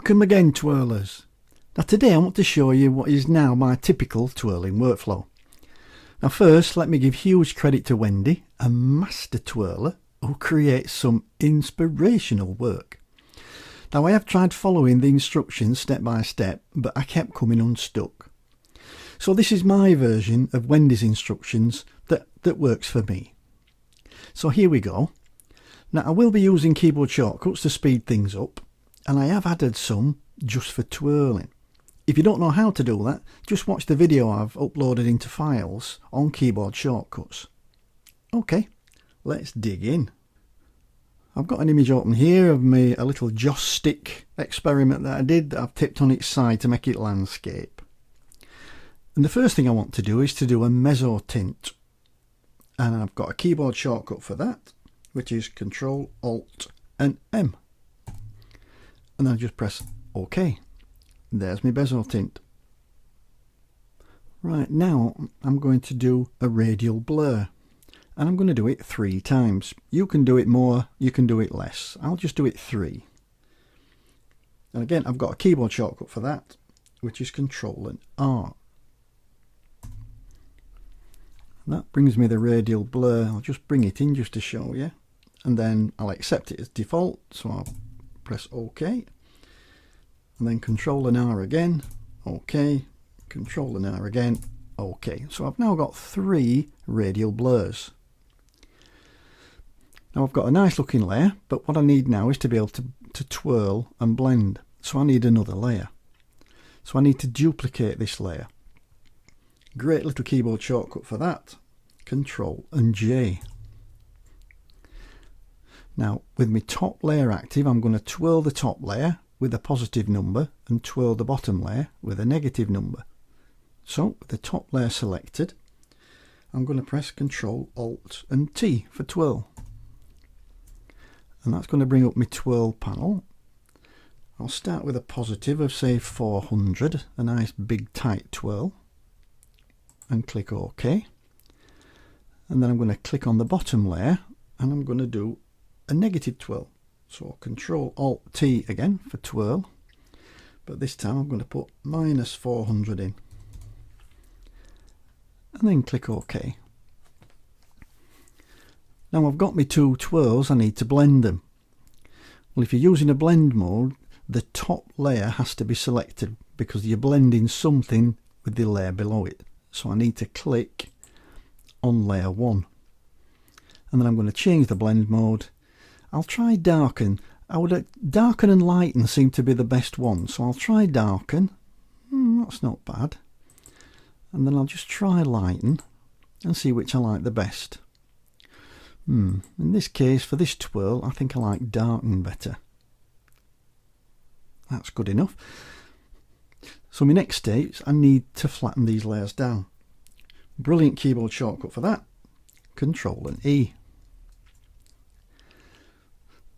Welcome again, twirlers. Now today I want to show you what is now my typical twirling workflow. Now first, let me give huge credit to Wendy, a master twirler who creates some inspirational work. Now I have tried following the instructions step by step, but I kept coming unstuck. So this is my version of Wendy's instructions that works for me. So here we go. Now I will be using keyboard shortcuts to speed things up, and I have added some just for twirling. If you don't know how to do that, just watch the video I've uploaded into files on keyboard shortcuts. Okay, let's dig in. I've got an image open here of me, a little joss stick experiment that I did that I've tipped on its side to make it landscape. And the first thing I want to do is to do a mezzo tint. And I've got a keyboard shortcut for that, which is Control, Alt and M. And then I just press OK. There's my bezel tint. Right, now I'm going to do a radial blur. And I'm going to do it 3 times. You can do it more, you can do it less. I'll just do it 3. And again, I've got a keyboard shortcut for that, which is Control and R. And that brings me the radial blur. I'll just bring it in just to show you. And then I'll accept it as default, so I'll press OK, and then Control and R again, OK, Control and R again, OK. So I've now got 3 radial blurs. Now I've got a nice looking layer, but what I need now is to be able to twirl and blend. So I need another layer. So I need to duplicate this layer. Great little keyboard shortcut for that, Control and J. Now with my top layer active, I'm going to twirl the top layer with a positive number and twirl the bottom layer with a negative number. So with the top layer selected, I'm going to press Control, Alt and T for twirl. And that's going to bring up my twirl panel. I'll start with a positive of say 400, a nice big tight twirl, and click OK. And then I'm going to click on the bottom layer and I'm going to do a negative twirl. So Control Alt T again for twirl, but this time I'm going to put minus 400 in and then click OK. Now I've got my 2 twirls, I need to blend them. Well, if you're using a blend mode, the top layer has to be selected because you're blending something with the layer below it. So I need to click on layer 1 and then I'm going to change the blend mode. I'll try darken. Darken and lighten seem to be the best one, so I'll try darken. That's not bad. And then I'll just try lighten and see which I like the best. In this case, for this twirl, I think I like darken better. That's good enough. So my next step is I need to flatten these layers down. Brilliant keyboard shortcut for that. Control and E.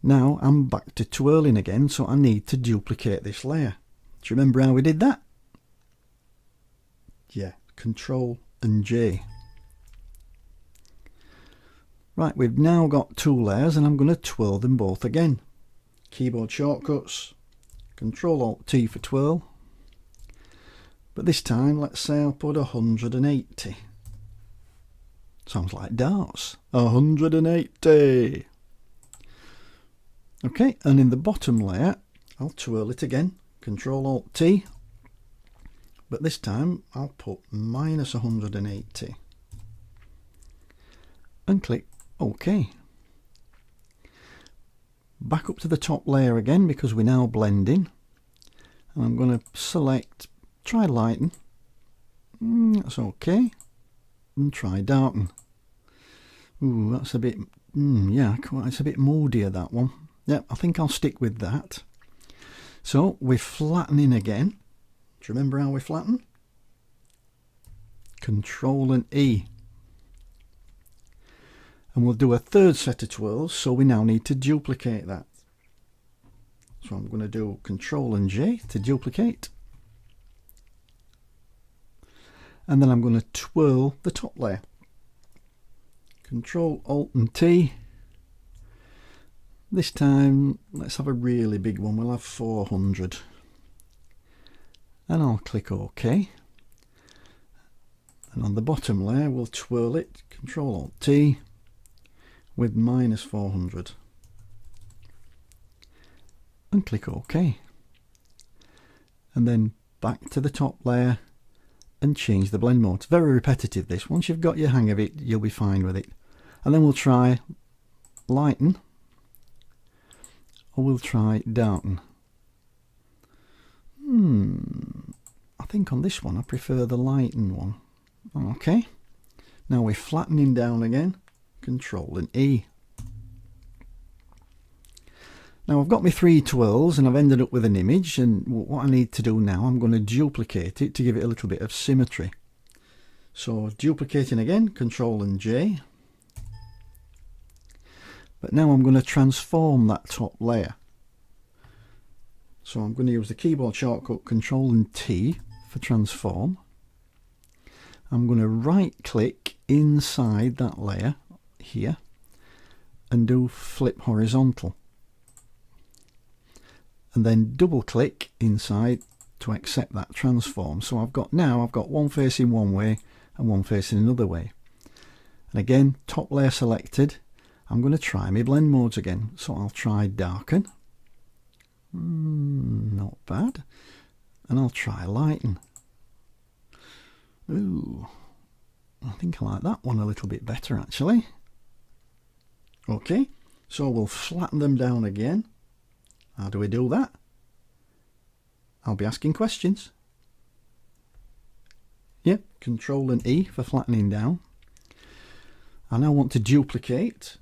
Now I'm back to twirling again, so I need to duplicate this layer. Do you remember how we did that? Yeah, Control and J. Right, we've now got 2 layers and I'm going to twirl them both again. Keyboard shortcuts, Control Alt T for twirl. But this time, let's say I'll put 180. Sounds like darts. 180. Okay, and in the bottom layer, I'll twirl it again, Control Alt T, but this time I'll put minus 180 and click OK. Back up to the top layer again because we're now blending, and I'm going to select, try lighten, that's OK, and try darken. Ooh, that's a bit, yeah, it's a bit moodier, that one. Yep, I think I'll stick with that. So we're flattening again. Do you remember how we flatten? Control and E. And we'll do a 3rd set of twirls, so we now need to duplicate that. So I'm going to do Control and J to duplicate. And then I'm going to twirl the top layer. Control Alt and T. This time let's have a really big one. We'll have 400. and I'll click OK. And on the bottom layer we'll twirl it, Ctrl-Alt-T with -400 and click OK. And then back to the top layer and change the blend mode. It's very repetitive this. Once you've got your hang of it, you'll be fine with it. And then we'll try lighten, or we'll try darken. I think on this one I prefer the lighten one. Okay, now we're flattening down again, Control and E. Now I've got my 3 twirls and I've ended up with an image, and what I need to do now, I'm going to duplicate it to give it a little bit of symmetry. So duplicating again, Control and J. But now I'm going to transform that top layer. So I'm going to use the keyboard shortcut Control and T for transform. I'm going to right click inside that layer here and do flip horizontal. And then double click inside to accept that transform. So I've got one facing one way and one facing another way. And again, top layer selected. I'm going to try my blend modes again. So I'll try darken. Not bad. And I'll try lighten. Ooh, I think I like that one a little bit better actually. Okay, so we'll flatten them down again. How do we do that? I'll be asking questions. Yep, Control and E for flattening down. I now want to duplicate,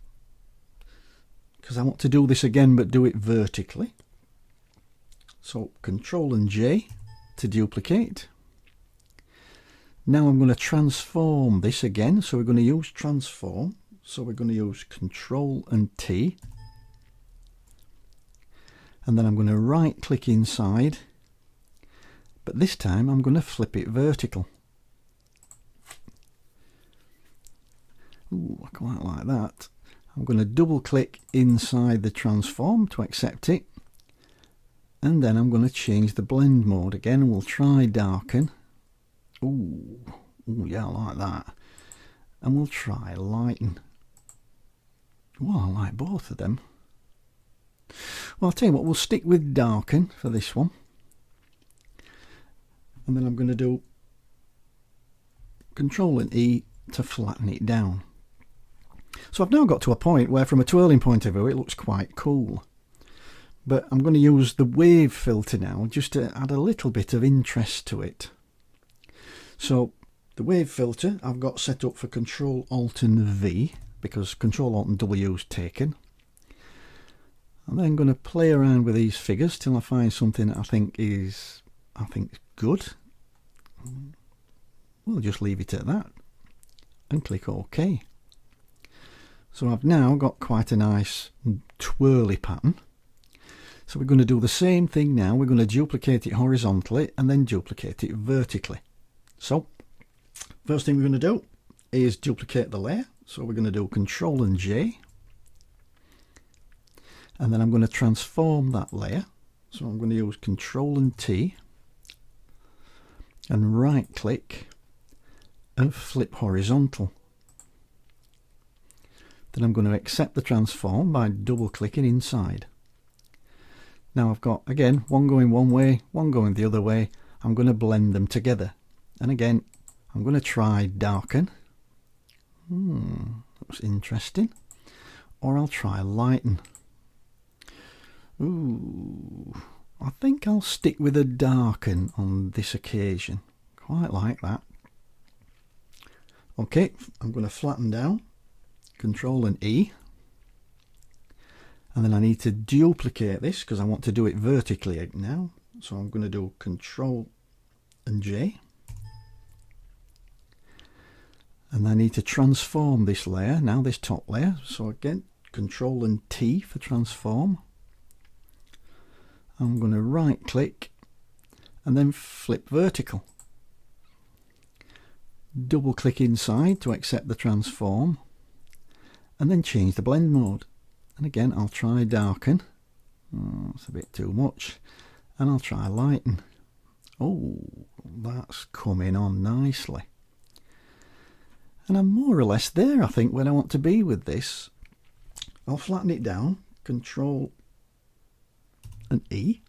because I want to do this again but do it vertically. So Control and J to duplicate. Now I'm going to transform this again, so we're going to use transform. So we're going to use Control and T. And then I'm going to right click inside, but this time I'm going to flip it vertical. Ooh, I quite like that. I'm going to double click inside the transform to accept it, and then I'm going to change the blend mode again. We'll try darken. Ooh, yeah, I like that. And we'll try lighten. Well, I like both of them. Well, I'll tell you what, we'll stick with darken for this one. And then I'm going to do Control and E to flatten it down. So I've now got to a point where from a twirling point of view it looks quite cool. But I'm going to use the wave filter now just to add a little bit of interest to it. So the wave filter I've got set up for Control Alt and V, because Control Alt and W is taken. I'm then going to play around with these figures till I find something that I think is good. We'll just leave it at that and click OK. So I've now got quite a nice twirly pattern. So we're going to do the same thing now. We're going to duplicate it horizontally and then duplicate it vertically. So first thing we're going to do is duplicate the layer. So we're going to do Control and J. And then I'm going to transform that layer. So I'm going to use Control and T and right click and flip horizontal. Then I'm going to accept the transform by double clicking inside. Now I've got, again, one going one way, one going the other way. I'm going to blend them together. And again, I'm going to try darken. Looks interesting. Or I'll try lighten. Ooh, I think I'll stick with a darken on this occasion. Quite like that. Okay, I'm going to flatten down. Control and E. And then I need to duplicate this because I want to do it vertically now. So I'm going to do Control and J. And I need to transform this layer, now this top layer. So again, Control and T for transform. I'm going to right click and then flip vertical. Double click inside to accept the transform and then change the blend mode. And again, I'll try darken. Oh, it's a bit too much. And I'll try lighten. Oh, that's coming on nicely. And I'm more or less there, I think, where I want to be with this. I'll flatten it down, Control and E.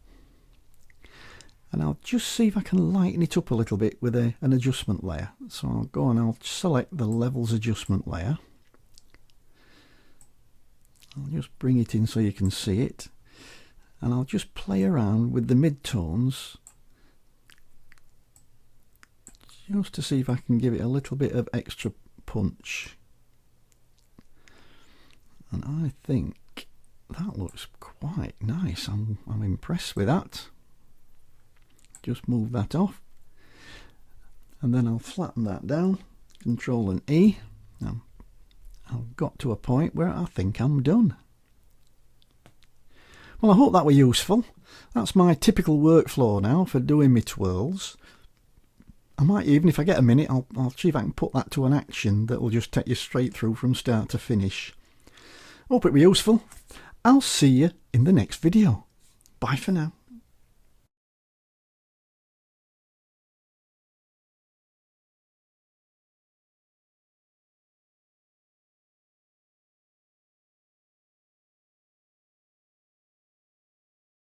And I'll just see if I can lighten it up a little bit with an adjustment layer. So I'll go and I'll select the levels adjustment layer. I'll just bring it in so you can see it. And I'll just play around with the midtones just to see if I can give it a little bit of extra punch. And I think that looks quite nice. I'm impressed with that. Just move that off. And then I'll flatten that down. Control and E. Now, I've got to a point where I think I'm done. Well, I hope that were useful. That's my typical workflow now for doing my twirls. I might even, if I get a minute, I'll see if I can put that to an action that will just take you straight through from start to finish. Hope it were useful. I'll see you in the next video. Bye for now.